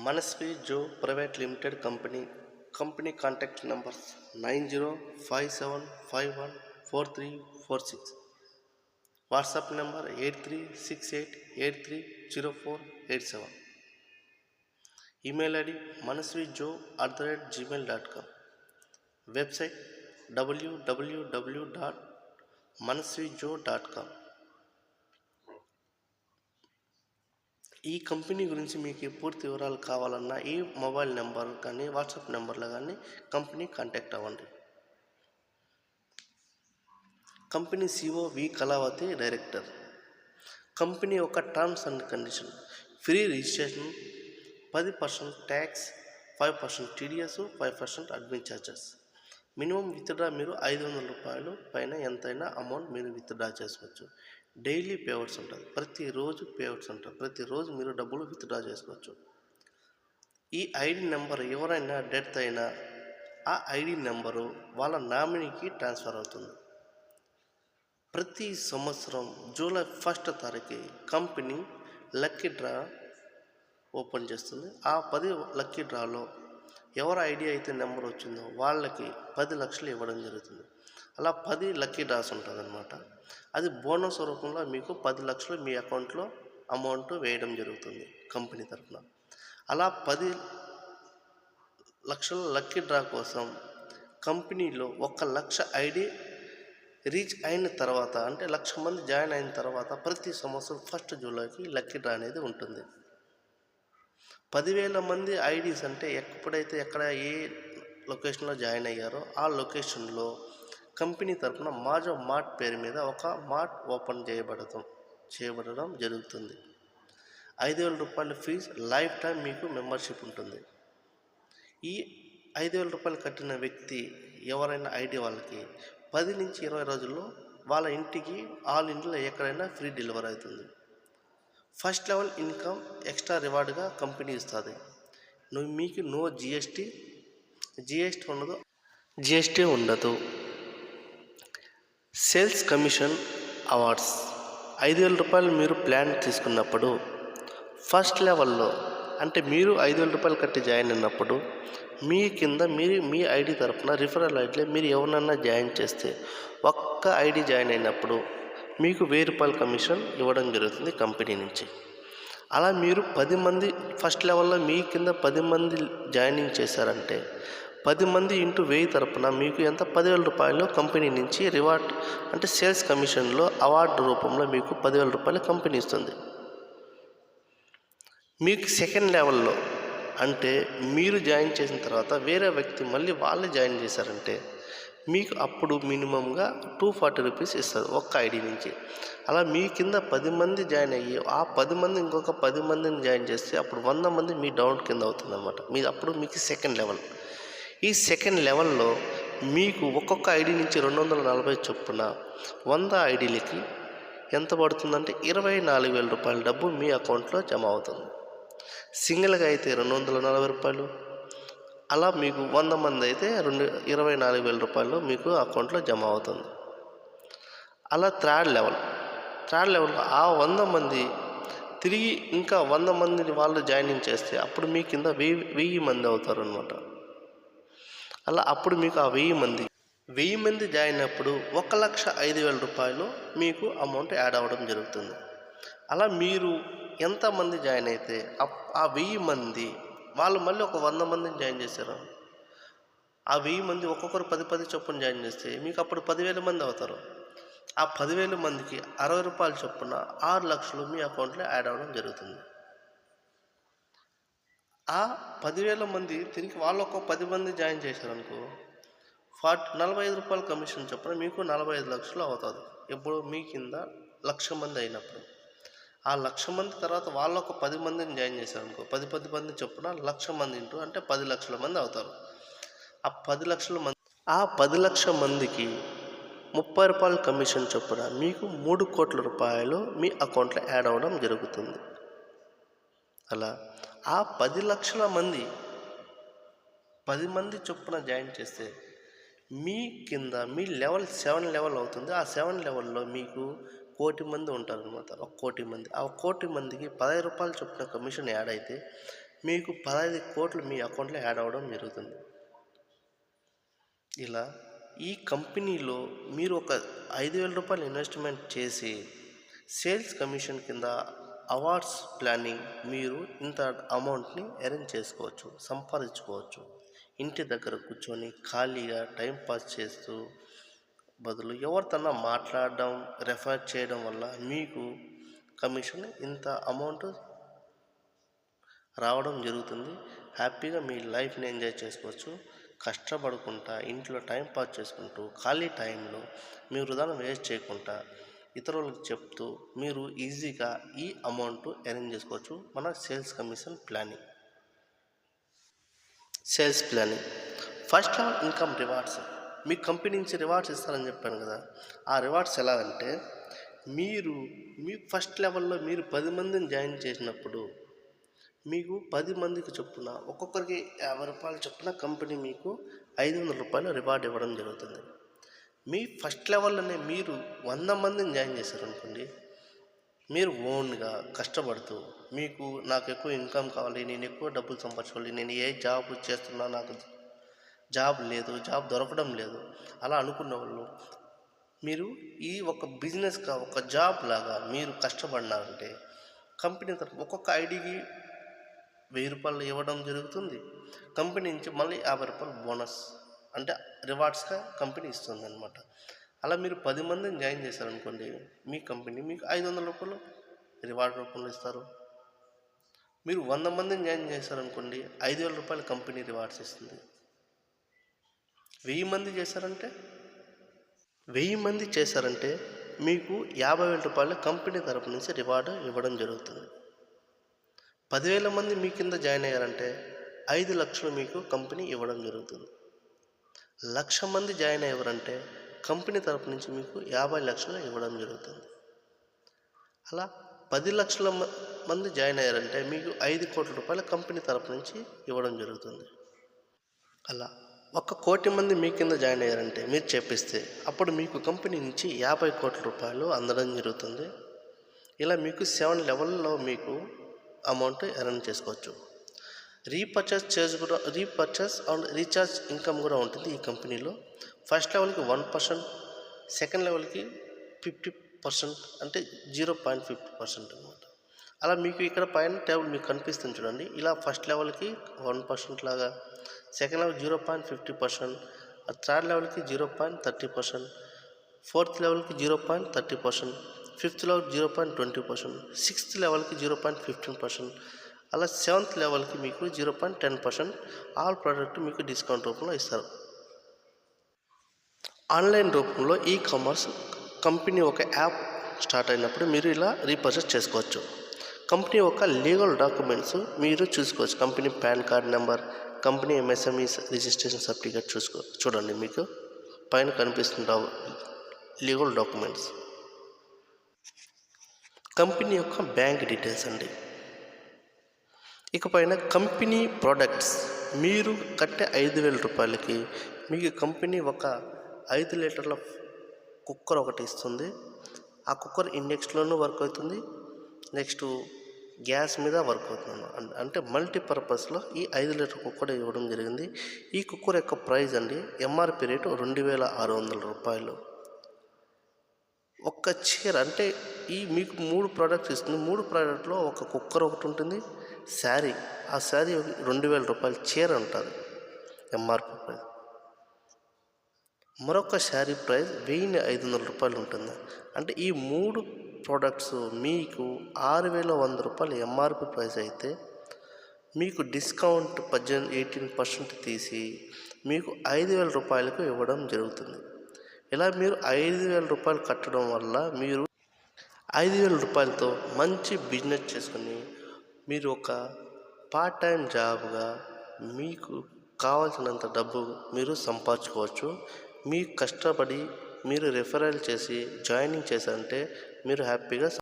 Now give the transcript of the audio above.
Manasvi Joe Private Limited Company contact numbers 9057514346. WhatsApp number 8368830487. Email ID manasvijoe@gmail.com. Website www.manasvijoe.com. ఈ company గురించి మీకు పూర్తి వివరాలు కావాలన్నా ఈ మొబైల్ నెంబర్ కానీ వాట్సాప్ నెంబర్లో కానీ కంపెనీ కాంటాక్ట్ అవ్వండి. కంపెనీ సిఓ వి కళావతి, డైరెక్టర్. కంపెనీ యొక్క terms and condition: free registration, 10% tax, 5% TDS, 5% admin charges. Minimum withdraw మీరు 500 రూపాయలు పైన ఎంతైనా అమౌంట్ మీరు విత్డ్రా చేసుకోవచ్చు. డైలీ పేఅవుట్స్ ఉంటుంది, ప్రతిరోజు పేఅవుట్స్ ఉంటుంది, ప్రతిరోజు మీరు డబ్బులు విత్డ్రా చేసుకోవచ్చు. ఈ ఐడి నెంబర్ ఎవరైనా డెత్ అయినా ఆ ఐడి నెంబరు వాళ్ళ నామినీకి ట్రాన్స్ఫర్ అవుతుంది. ప్రతి సంవత్సరం జూలై 1వ తారీఖు కంపెనీ లక్కీ డ్రా ఓపెన్ చేస్తుంది. ఆ 10 లక్కీ డ్రాలో ఎవరి ఐడి అయితే నెంబర్ వచ్చిందో వాళ్ళకి 10 లక్షలు ఇవ్వడం జరుగుతుంది. అలా 10 లక్కీ డ్రాస్ ఉంటుంది అన్నమాట. అది బోనస్ రూపంలో మీకు 10 లక్షలు మీ అకౌంట్లో అమౌంట్ వేయడం జరుగుతుంది కంపెనీ తరఫున. అలా 10 లక్షల లక్కీ డ్రా కోసం కంపెనీలో 1 లక్ష ఐడి రీచ్ అయిన తర్వాత, అంటే 1,00,000 మంది జాయిన్ అయిన తర్వాత ప్రతి సంవత్సరం 1 జూలైకి లక్కీ డ్రా అనేది ఉంటుంది. 10,000 మంది ఐడీస్ అంటే ఎప్పుడైతే ఎక్కడ ఏ లొకేషన్లో జాయిన్ అయ్యారో ఆ లొకేషన్లో కంపెనీ తరఫున మాజో మార్ట్ పేరు మీద ఒక మార్ట్ ఓపెన్ చేయబడడం జరుగుతుంది. 5,000 రూపాయల ఫీజు, లైఫ్ టైం మీకు మెంబర్షిప్ ఉంటుంది. ఈ 5,000 రూపాయలు కట్టిన వ్యక్తి ఎవరైనా ఐడి వాళ్ళకి 10 నుంచి 20 రోజుల్లో వాళ్ళ ఇంటికి ఆల్ ఇండియాలో ఎక్కడైనా ఫ్రీ డెలివరీ అవుతుంది. ఫస్ట్ లెవెల్ ఇన్కమ్ ఎక్స్ట్రా రివార్డ్గా కంపెనీ ఇస్తుంది. మీకు నో జిఎస్టీ ఉండదు. సేల్స్ కమిషన్ అవార్డ్స్: 5,000 రూపాయలు మీరు ప్లాన్ తీసుకున్నప్పుడు ఫస్ట్ లెవెల్లో, అంటే మీరు 5,000 రూపాయలు కట్టి జాయిన్ అయినప్పుడు మీ కింద మీ ఐడి తరఫున రిఫరల్ ఐడిలో మీరు ఎవరినన్నా జాయిన్ చేస్తే ఒక్క ఐడి జాయిన్ అయినప్పుడు మీకు 1,000 రూపాయల కమిషన్ ఇవ్వడం జరుగుతుంది కంపెనీ నుంచి. అలా మీరు 10 మంది ఫస్ట్ లెవెల్లో మీ కింద 10 మంది జాయినింగ్ చేశారంటే 10 మంది ఇంటూ 1000 తరపున మీకు ఎంత? 10,000 రూపాయలు కంపెనీ నుంచి రివార్డ్, అంటే సేల్స్ కమిషన్లో అవార్డు రూపంలో మీకు 10,000 రూపాయలు కంపెనీ ఇస్తుంది. మీకు సెకండ్ లెవెల్లో, అంటే మీరు జాయిన్ చేసిన తర్వాత వేరే వ్యక్తి మళ్ళీ వాళ్ళే జాయిన్ చేశారంటే మీకు అప్పుడు మినిమంగా 240 రూపీస్ ఇస్తారు ఒక్క ఐడి నుంచి. అలా మీ కింద 10 మంది జాయిన్ అయ్యి ఆ 10 మంది ఇంకొక 10 మందిని జాయిన్ చేస్తే అప్పుడు 100 మంది మీ డౌన్ కింద అవుతుంది అనమాట. అప్పుడు మీకు సెకండ్ లెవెల్. ఈ సెకండ్ లెవెల్లో మీకు ఒక్కొక్క ఐడి నుంచి 240 చొప్పున 100 ఐడీలకి ఎంత పడుతుందంటే 24,000 రూపాయల డబ్బు మీ అకౌంట్లో జమ అవుతుంది. సింగిల్గా అయితే 240 రూపాయలు, అలా మీకు 100 మంది అయితే 24,000 రూపాయలు మీకు అకౌంట్లో జమ అవుతుంది. అలా థర్డ్ లెవెల్ ఆ 100 మంది తిరిగి ఇంకా 100 మందిని వాళ్ళు జాయినింగ్ చేస్తే అప్పుడు మీ కింద 1000 మంది అవుతారు అనమాట. అలా అప్పుడు మీకు ఆ 1000 మంది జాయిన్ అయినప్పుడు 1,05,000 రూపాయలు మీకు అమౌంట్ యాడ్ అవ్వడం జరుగుతుంది. అలా మీరు ఎంతమంది జాయిన్ అయితే ఆ 1000 మంది వాళ్ళు మళ్ళీ ఒక 100 మందిని జాయిన్ చేశారు. ఆ 1000 మంది ఒక్కొక్కరు 10 చొప్పున జాయిన్ చేస్తే మీకు అప్పుడు 10,000 మంది అవుతారు. ఆ 10,000 మందికి 60 రూపాయల చొప్పున 6 లక్షలు మీ అకౌంట్లో యాడ్ అవ్వడం జరుగుతుంది. ఆ 10,000 మంది తిరిగి వాళ్ళు ఒక 10 మంది జాయిన్ చేశారనుకో 45 రూపాయల కమిషన్ చొప్పున మీకు 45 లక్షలు అవుతుంది. ఇప్పుడు మీ కింద 1,00,000 మంది అయినప్పుడు ఆ 1,00,000 మంది తర్వాత వాళ్ళు ఒక 10 మందిని జాయిన్ చేశారనుకో 10 మంది చొప్పున 1,00,000 మంది ఇంటూ అంటే 10 లక్షల మంది అవుతారు. ఆ 10 లక్షల మందికి 30 రూపాయల కమిషన్ చొప్పున మీకు 3 కోట్ల రూపాయలు మీ అకౌంట్లో యాడ్ అవ్వడం జరుగుతుంది. అలా ఆ 10 లక్షల మంది 10 మంది చొప్పున జాయిన్ చేస్తే మీ కింద మీ లెవెల్ 7 లెవెల్ అవుతుంది. ఆ 7 లెవెల్లో మీకు 1,00,000 మంది ఉంటారనమాట. 1,00,000 మంది. ఆ 1,00,000 మందికి 10 రూపాయల చొప్పున కమిషన్ యాడ్ అయితే మీకు 15 కోట్లు మీ అకౌంట్లో యాడ్ అవ్వడం జరుగుతుంది. ఇలా ఈ కంపెనీలో మీరు ఒక 5,000 రూపాయలు ఇన్వెస్ట్మెంట్ చేసి సేల్స్ కమిషన్ కింద అవార్డ్స్ ప్లానింగ్ మీరు ఇంత అమౌంట్ని అరేంజ్ చేసుకోవచ్చు, సంపాదించుకోవచ్చు. ఇంటి దగ్గర కూర్చొని ఖాళీగా టైం పాస్ చేస్తూ బదులు ఎవరితోన్నా మాట్లాడడం, రెఫర్ చేయడం వల్ల మీకు కమిషన్ ఇంత అమౌంట్ రావడం జరుగుతుంది. హ్యాపీగా మీ లైఫ్ని ఎంజాయ్ చేసుకోవచ్చు. కష్టపడుకుంటా ఇంట్లో టైం పాస్ చేసుకుంటూ ఖాళీ టైంలో మీ వృధాను వేస్ట్ చేయకుండా ఇతరులకు చెప్తూ మీరు ఈజీగా ఈ అమౌంట్ అరేంజ్ చేసుకోవచ్చు. మన sales commission planning. Sales planning first level income rewards. మీ కంపెనీ నుంచి రివార్డ్స్ ఇస్తారని చెప్పాను కదా. ఆ రివార్డ్స్ ఎలా అంటే మీ ఫస్ట్ లెవెల్లో మీరు 10 మందిని జాయిన్ చేసినప్పుడు మీకు 10 మందికి చొప్పున ఒక్కొక్కరికి 50 రూపాయలు చొప్పున కంపెనీ మీకు 500 రూపాయలు రివార్డ్ ఇవ్వడం జరుగుతుంది. మీ ఫస్ట్ లెవెల్లోనే మీరు 100 మందిని జాయిన్ చేశారనుకోండి, మీరు ఓన్గా కష్టపడుతూ నాకు ఎక్కువ ఇన్కమ్ కావాలి, నేను ఎక్కువ డబ్బులు సంపాదించుకోవాలి, నేను ఏ జాబ్ చేస్తున్నా నాకు జాబ్ లేదు, జాబ్ దొరకడం లేదు అలా అనుకున్న వాళ్ళు మీరు ఈ ఒక బిజినెస్గా ఒక జాబ్ లాగా మీరు కష్టపడినారంటే కంపెనీ తరఫు ఒక్కొక్క ఐడికి 1000 రూపాయలు ఇవ్వడం జరుగుతుంది. కంపెనీ నుంచి మళ్ళీ 50 రూపాయలు బోనస్ అంటే రివార్డ్స్గా కంపెనీ ఇస్తుంది అనమాట. అలా మీరు 10 మందిని జాయిన్ చేశారనుకోండి, మీ కంపెనీ మీకు 500 రూపాయలు రివార్డ్ రూపంలో ఇస్తారు. మీరు 100 మందిని జాయిన్ చేశారనుకోండి, 5,000 రూపాయలు కంపెనీ రివార్డ్స్ ఇస్తుంది. 1000 మంది చేశారంటే మీకు 50,000 రూపాయలు కంపెనీ తరపు నుంచి రివార్డు ఇవ్వడం జరుగుతుంది. 10,000 మంది మీ కింద జాయిన్ అయ్యారంటే 5 లక్షలు మీకు కంపెనీ ఇవ్వడం జరుగుతుంది. 1,00,000 మంది జాయిన్ అయ్యారంటే కంపెనీ తరపు నుంచి మీకు 50 లక్షలు ఇవ్వడం జరుగుతుంది. అలా 10 లక్షల మంది జాయిన్ అయ్యారంటే మీకు 5 కోట్ల రూపాయలు కంపెనీ తరపు నుంచి ఇవ్వడం జరుగుతుంది. అలా 1 కోటి మంది మీ కింద జాయిన్ అయ్యారంటే మీరు చేపిస్తే అప్పుడు మీకు కంపెనీ నుంచి 50 కోట్ల రూపాయలు అందడం జరుగుతుంది. ఇలా మీకు 7 లెవెల్లో మీకు అమౌంట్ ఎర్న్ చేసుకోవచ్చు. రీపర్చేస్ అండ్ రీఛార్జ్ ఇన్కమ్ కూడా ఉంటుంది ఈ కంపెనీలో. ఫస్ట్ లెవెల్కి 1%, సెకండ్ లెవెల్కి 50%, అంటే 0.50% అనమాట. అలా మీకు ఇక్కడ పైన టేబుల్ మీకు కనిపిస్తుంది చూడండి. ఇలా ఫస్ట్ లెవెల్కి 1% లాగా, సెకండ్ లెవెల్ 0.50%, థర్డ్ లెవెల్కి 0.30%, ఫోర్త్ లెవెల్కి 0.30%, ఫిఫ్త్ లెవెల్ 0.20%, సిక్స్త్ లెవెల్కి 0.15%, అలా సెవెంత్ లెవెల్కి మీకు 0.10% ఆల్ ప్రోడక్ట్ మీకు డిస్కౌంట్ రూపంలో ఇస్తారు. ఆన్లైన్ రూపంలో ఈ కామర్స్ కంపెనీ ఒక యాప్ స్టార్ట్ అయినప్పుడు మీరు ఇలా రీపర్చేస్ చేసుకోవచ్చు. కంపెనీ ఒక లీగల్ డాక్యుమెంట్స్ మీరు చూసుకోవచ్చు. Company pan card number, company MSME registration certificate చూడండి, మీకు పైన కనిపిస్తున్న లీగల్ డాక్యుమెంట్స్. కంపెనీ యొక్క బ్యాంక్ డీటెయిల్స్ అండి. ఇకపైన కంపెనీ ప్రోడక్ట్స్. మీరు కట్టే 5,000 రూపాయలకి మీకు కంపెనీ ఒక 5 లీటర్ల కుక్కర్ ఒకటి ఇస్తుంది. ఆ కుక్కర్ ఇండక్స్లోనూ వర్క్ అవుతుంది, నెక్స్ట్ గ్యాస్ మీద వర్క్ అవుతుంది. అంటే మల్టీపర్పస్లో ఈ 5 లీటర్ కుక్కర్ ఇవ్వడం జరిగింది. ఈ కుక్కర్ యొక్క ప్రైస్ అండి, ఎంఆర్పి రేటు 2,600 రూపాయలు. ఒక్క చీర అంటే మీకు 3 ప్రోడక్ట్స్ ఇస్తుంది. 3 ప్రోడక్ట్లో ఒక కుక్కర్ ఒకటి ఉంటుంది, శారీ. ఆ శారీ 2,000 రూపాయలు చీర ఉంటుంది ఎంఆర్పి ప్రైస్. మరొక శారీ ప్రైస్ 1,500 రూపాయలు ఉంటుంది. అంటే ఈ 3 ప్రోడక్ట్స్ మీకు 6,100 రూపాయలు ఎంఆర్పి ప్రైస్ అయితే మీకు డిస్కౌంట్ 18% తీసి మీకు 5,000 రూపాయలకు ఇవ్వడం జరుగుతుంది. ఇలా మీరు 5,000 రూపాయలు కట్టడం వల్ల మీరు 5,000 రూపాయలతో మంచి బిజినెస్ చేసుకుని మీరు ఒక పార్ట్ టైం జాబ్గా మీకు కావాల్సినంత డబ్బు మీరు సంపాదించుకోవచ్చు. మీకు కష్టపడి మీరు రెఫరల్ చేసి జాయినింగ్ చేశారంటే మీరు హ్యాపీగా